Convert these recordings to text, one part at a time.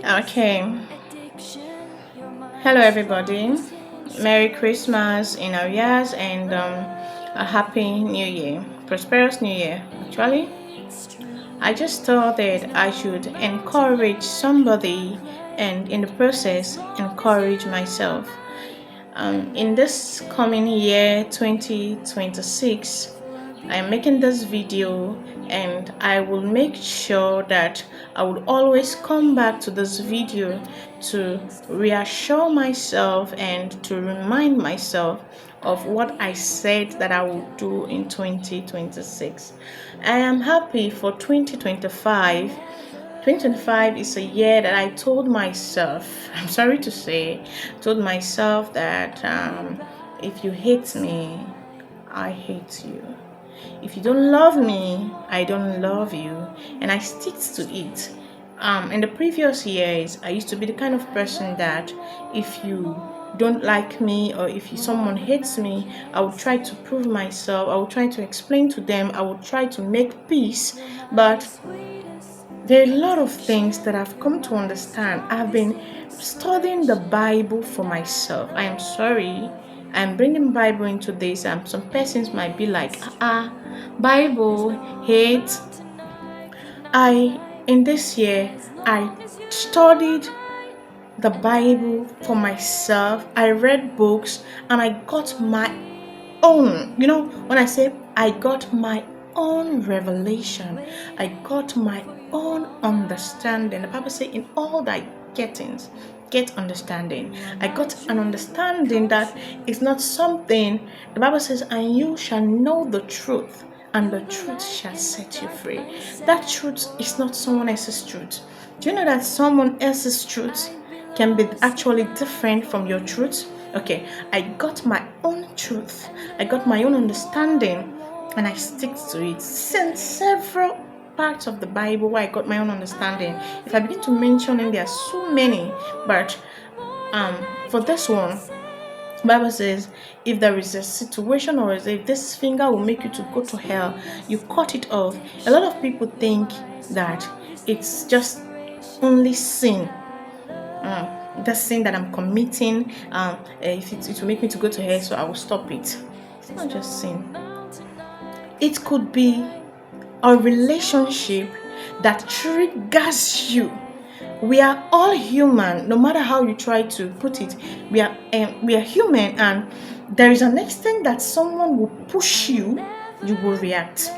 Okay. Hello, everybody. Merry Christmas in arrears and a happy New Year. Prosperous New Year. Actually, I just thought that I should encourage somebody and in the process, encourage myself. In this coming year 2026, I'm making this video and I will make sure that I will always come back to this video to reassure myself and to remind myself of what I said that I will do in 2026. I am happy for 2025. 2025 is a year that I told myself, I'm sorry to say, told myself that if you hate me, I hate you. If you don't love me, I don't love you. And I stick to it. In the previous years, I used to be the kind of person that if you don't like me or if someone hates me, I would try to prove myself. I would try to explain to them. I would try to make peace. But there are a lot of things that I've come to understand. I've been studying the Bible for myself. I am sorry. I'm bringing Bible into this, and some persons might be like, Bible, hate. In this year, I studied the Bible for myself. I read books and I got my own. When I say I got my own revelation, I got my own understanding. The Bible says, in all thy gettings, get understanding. I got an understanding that it's not something. The Bible says, and you shall know the truth, and the truth shall set you free. That truth is not someone else's truth. Do you know that someone else's truth can be actually different from your truth? Okay, I got my own truth, I got my own understanding, and I stick to it. Since several parts of the Bible where I got my own understanding, if I begin to mention them, there are so many, but for this one, Bible says, if there is a situation or if this finger will make you to go to hell, you cut it off. A lot of people think that it's just only sin. The sin that I'm committing, if it will make me to go to hell, so I will stop it. It's not just sin. It could be a relationship that triggers you. We are all human, no matter how you try to put it. We are human, and there is an extent that someone will push you, you will react.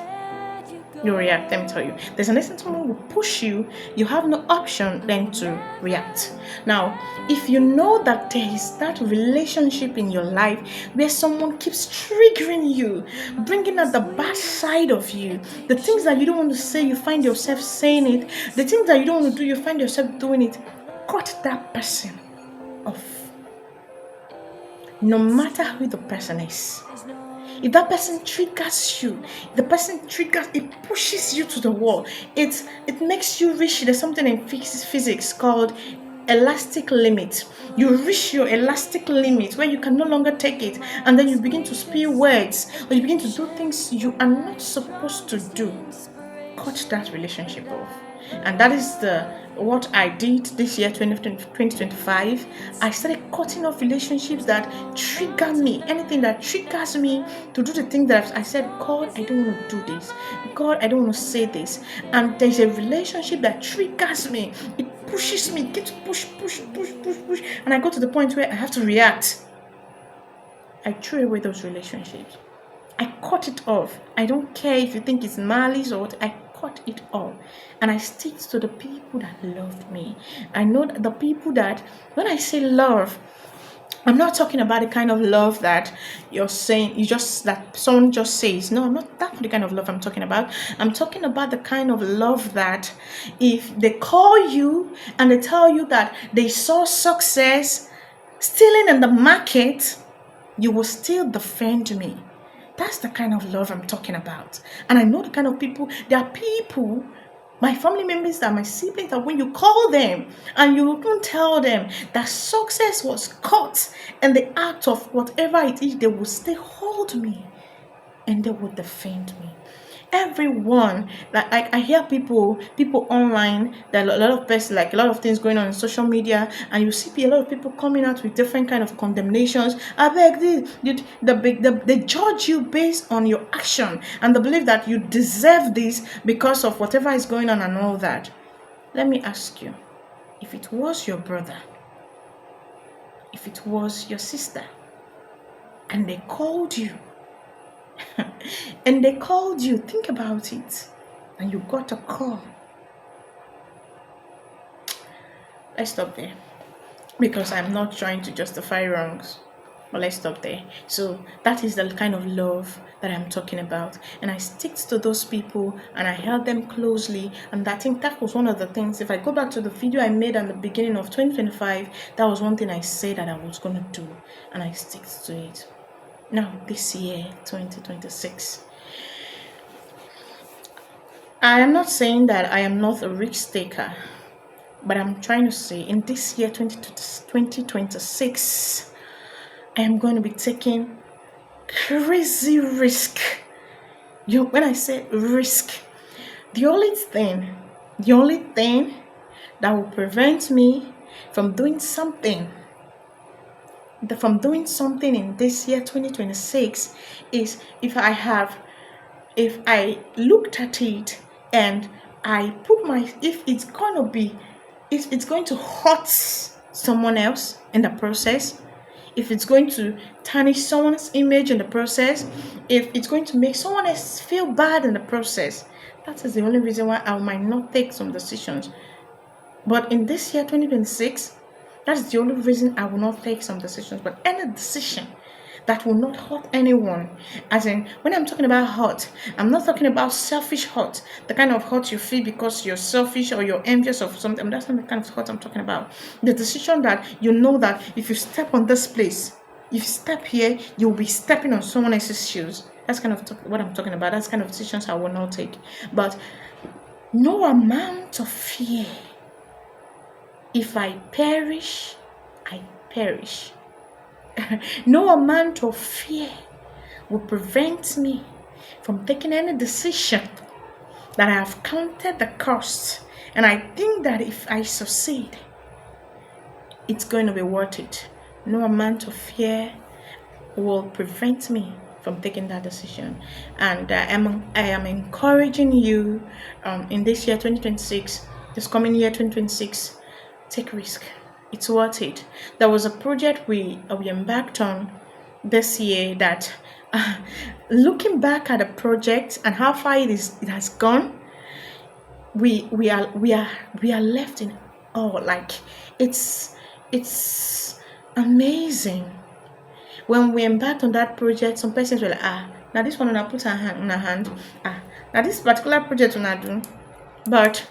You react. Let me tell you, there's an extent someone will push you. You have no option than to react. Now, if you know that there is that relationship in your life where someone keeps triggering you, bringing out the bad side of you, the things that you don't want to say, you find yourself saying it. The things that you don't want to do, you find yourself doing it. Cut that person off. No matter who the person is. If that person triggers you, it pushes you to the wall. It makes you reach. There's something in physics called elastic limit. You reach your elastic limit where you can no longer take it, and then you begin to spew words or you begin to do things you are not supposed to do. Cut that relationship off. And that is what I did this year, 2025. I started cutting off relationships that trigger me. Anything that triggers me to do the thing that I said, God, I don't want to do this. God, I don't want to say this. And there's a relationship that triggers me. It pushes me, gets push. And I go to the point where I have to react. I threw away those relationships. I cut it off. I don't care if you think it's malice or what. I cut it off, and I stick to the people that love me. I know that the people that, when I say love, I'm not talking about the kind of love that you're saying, that someone just says. No, not that the kind of love I'm talking about. I'm talking about the kind of love that if they call you and they tell you that they saw success stealing in the market, you will still defend me. That's the kind of love I'm talking about. And I know the kind of people. There are people, my family members and my siblings, that when you call them and you don't tell them that success was caught in the act of whatever it is, they will still hold me and they will defend me. everyone. Like I hear people online, that a lot of person, like a lot of things going on in social media, and you see a lot of people coming out with different kind of condemnations. I beg they judge you based on your action, and they believe that you deserve this because of whatever is going on and all that. Let me ask you, if it was your brother, if it was your sister, and they called you, think about it, and you got a call. Let's stop there, because I'm not trying to justify wrongs. But let's stop there. So that is the kind of love that I'm talking about. And I stick to those people and I held them closely. And I think that was one of the things. If I go back to the video I made at the beginning of 2025, that was one thing I said that I was going to do. And I stick to it. Now, this year, 2026, I am not saying that I am not a risk taker. But I'm trying to say, in this year, 2026, I am going to be taking crazy risk. When I say risk, the only thing that will prevent me from doing something in this year 2026 is if I looked at it and I put if it's going to hurt someone else in the process, if it's going to tarnish someone's image in the process, if it's going to make someone else feel bad in the process, that is the only reason why I might not take some decisions. But in this year 2026, that's the only reason I will not take some decisions. But any decision that will not hurt anyone, as in, when I'm talking about hurt, I'm not talking about selfish hurt, the kind of hurt you feel because you're selfish or you're envious of something. That's not the kind of hurt I'm talking about. The decision that you know that if you step on this place, if you step here, you'll be stepping on someone else's shoes. That's kind of what I'm talking about. That's kind of decisions I will not take. But no amount of fear. If I perish, I perish. No amount of fear will prevent me from taking any decision that I have counted the cost. And I think that if I succeed, it's going to be worth it. No amount of fear will prevent me from taking that decision. And I am encouraging you in this year 2026, this coming year 2026, take risk. It's worth it. There was a project we embarked on this year that, looking back at the project and how far it has gone, we are left in awe. Like it's amazing. When we embarked on that project, some persons were like, now this one I put on her hand. Now this particular project I do, but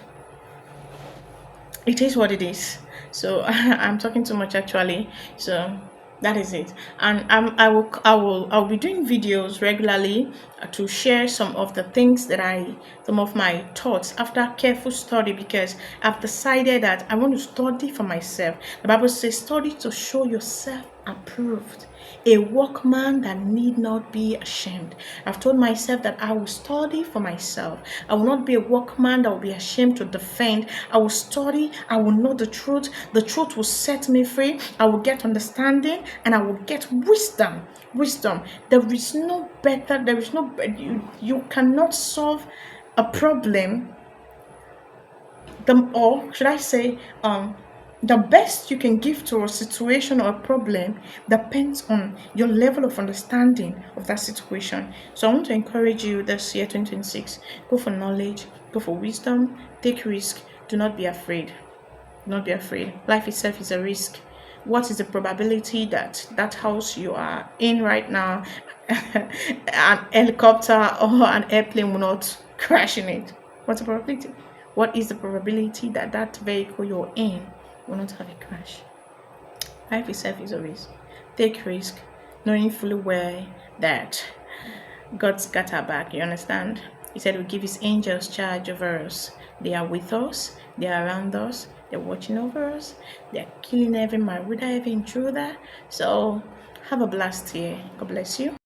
it is what it is. So I'm talking too much actually. So that is it. And I'll be doing videos regularly to share some of the things some of my thoughts after careful study, because I've decided that I want to study for myself. The Bible says, study to show yourself approved, a workman that need not be ashamed. I've told myself that I will study for myself. I will not be a workman that will be ashamed to defend. I will study. I will know the truth. The truth will set me free. I will get understanding and I will get wisdom. There is no you cannot solve a problem, or should I say, the best you can give to a situation or a problem depends on your level of understanding of that situation. So I want to encourage you this year 2026, go for knowledge, go for wisdom, take risk. Do not be afraid. Do not be afraid. Life itself is a risk. What is the probability that house you are in right now, an helicopter or an airplane will not crash in it? What's the probability? What is the probability that vehicle you're in will not have a crash? Life itself is a risk. Take risk, knowing fully well that God's got our back. You understand? He said we give his angels charge over us. They are with us. They are around us. They're watching over us. They're killing every marauder, every intruder. So have a blast year. God bless you.